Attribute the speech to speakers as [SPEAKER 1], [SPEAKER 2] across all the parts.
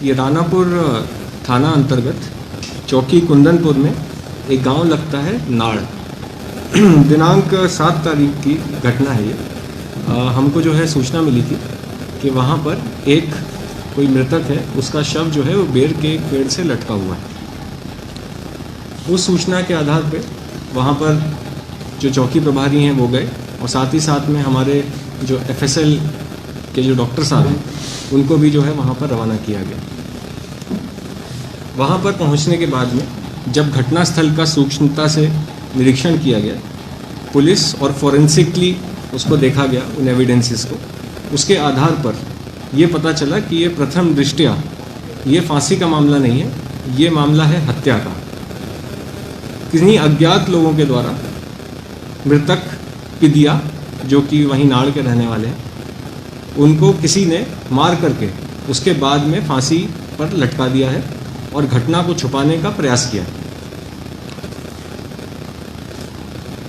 [SPEAKER 1] ये रानापुर थाना अंतर्गत चौकी कुंदनपुर में एक गांव लगता है नाड़। दिनांक 7 तारीख की घटना है ये। हमको जो है सूचना मिली थी कि वहाँ पर एक कोई मृतक है, उसका शव जो है वो बेर के एक पेड़ से लटका हुआ है। उस सूचना के आधार पे वहाँ पर जो चौकी प्रभारी हैं वो गए और साथ ही साथ में हमारे जो FSL के जो डॉक्टर साहब हैं उनको भी जो है वहाँ पर रवाना किया गया। वहाँ पर पहुँचने के बाद में जब घटनास्थल का सूक्ष्मता से निरीक्षण किया गया, पुलिस और फॉरेंसिकली उसको देखा गया उन एविडेंसेस को, उसके आधार पर ये पता चला कि ये प्रथम दृष्टया ये फांसी का मामला नहीं है, ये मामला है हत्या का। किन्हीं अज्ञात लोगों के द्वारा मृतक पिदिया, जो कि वहीं नाड़ के रहने वाले हैं, उनको किसी ने मार करके उसके बाद में फांसी पर लटका दिया है और घटना को छुपाने का प्रयास किया।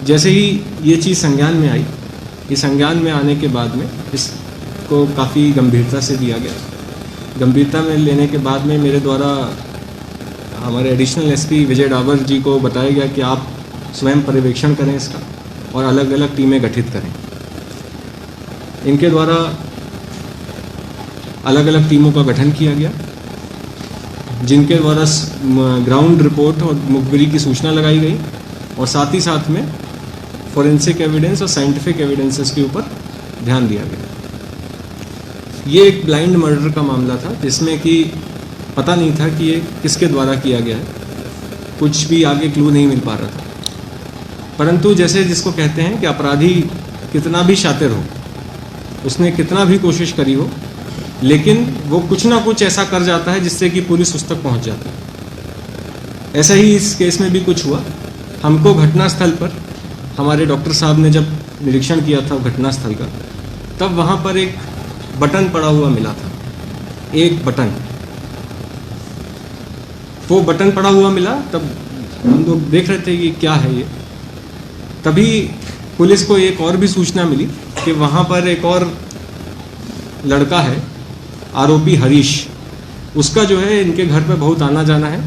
[SPEAKER 1] जैसे ही ये चीज़ संज्ञान में आई, ये संज्ञान में आने के बाद में इसको काफ़ी गंभीरता से लिया गया। गंभीरता में लेने के बाद में मेरे द्वारा हमारे एडिशनल SP विजय डावर जी को बताया गया कि आप स्वयं पर्यवेक्षण करें इसका और अलग अलग टीमें गठित करें। इनके द्वारा अलग अलग टीमों का गठन किया गया, जिनके द्वारा ग्राउंड रिपोर्ट और मुखबिरी की सूचना लगाई गई और साथ ही साथ में फॉरेंसिक एविडेंस और साइंटिफिक एविडेंसेस के ऊपर ध्यान दिया गया। ये एक ब्लाइंड मर्डर का मामला था जिसमें कि पता नहीं था कि ये किसके द्वारा किया गया है, कुछ भी आगे क्लू नहीं मिल पा रहा था। परंतु जैसे जिसको कहते हैं कि अपराधी कितना भी शातिर हो, उसने कितना भी कोशिश करी हो, लेकिन वो कुछ ना कुछ ऐसा कर जाता है जिससे कि पुलिस उस तक पहुंच जाती है। ऐसा ही इस केस में भी कुछ हुआ। हमको घटनास्थल पर हमारे डॉक्टर साहब ने जब निरीक्षण किया था घटनास्थल का, तब वहाँ पर एक बटन पड़ा हुआ मिला था, एक बटन। वो बटन पड़ा हुआ मिला, तब हम लोग देख रहे थे कि क्या है ये। तभी पुलिस को एक और भी सूचना मिली कि वहाँ पर एक और लड़का है, आरोपी हरीश, उसका जो है इनके घर पे बहुत आना जाना है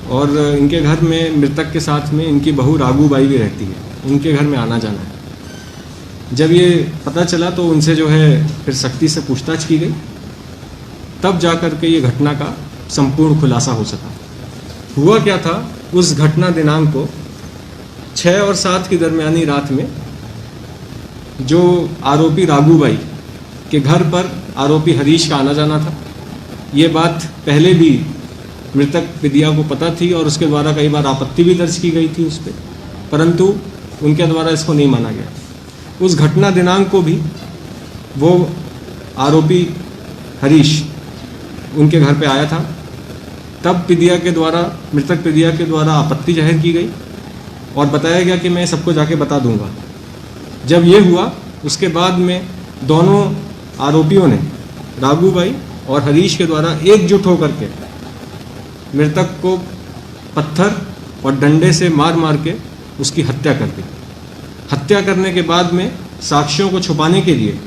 [SPEAKER 1] और इनके घर में मृतक के साथ में इनकी बहू रागूबाई भी रहती है, उनके घर में आना जाना है। जब ये पता चला तो उनसे जो है फिर सख्ती से पूछताछ की गई, तब जा कर के ये घटना का संपूर्ण खुलासा हो सका। हुआ क्या था, उस घटना दिनांक को 6 और 7 की दरमियानी रात में जो आरोपी रागूबाई के घर पर आरोपी हरीश का आना जाना था, ये बात पहले भी मृतक पिदिया को पता थी और उसके द्वारा कई बार आपत्ति भी दर्ज की गई थी उस पर, परंतु उनके द्वारा इसको नहीं माना गया। उस घटना दिनांक को भी वो आरोपी हरीश उनके घर पे आया था, तब पिदिया के द्वारा, मृतक पिदिया के द्वारा आपत्ति जाहिर की गई और बताया गया कि मैं सबको जाके बता दूंगा। जब ये हुआ, उसके बाद में दोनों आरोपियों ने, रागूबाई और हरीश के द्वारा एकजुट होकर के मृतक को पत्थर और डंडे से मार मार के उसकी हत्या कर दी। हत्या करने के बाद में साक्ष्यों को छुपाने के लिए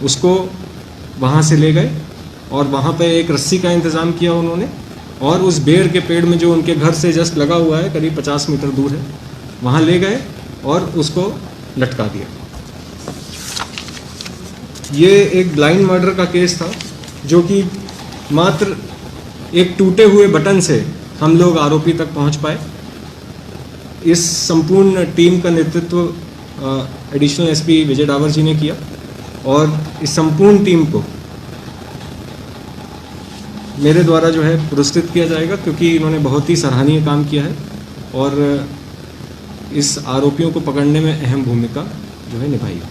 [SPEAKER 1] उसको वहाँ से ले गए और वहाँ पे एक रस्सी का इंतज़ाम किया उन्होंने, और उस बेर के पेड़ में जो उनके घर से जस्ट लगा हुआ है, करीब 50 मीटर दूर है, वहाँ ले गए और उसको लटका दिया। ये एक ब्लाइंड मर्डर का केस था, जो कि मात्र एक टूटे हुए बटन से हम लोग आरोपी तक पहुंच पाए। इस संपूर्ण टीम का नेतृत्व एडिशनल SP विजय डावर जी ने किया और इस संपूर्ण टीम को मेरे द्वारा जो है पुरस्कृत किया जाएगा, क्योंकि इन्होंने बहुत ही सराहनीय काम किया है और इस आरोपियों को पकड़ने में अहम भूमिका जो है निभाई है।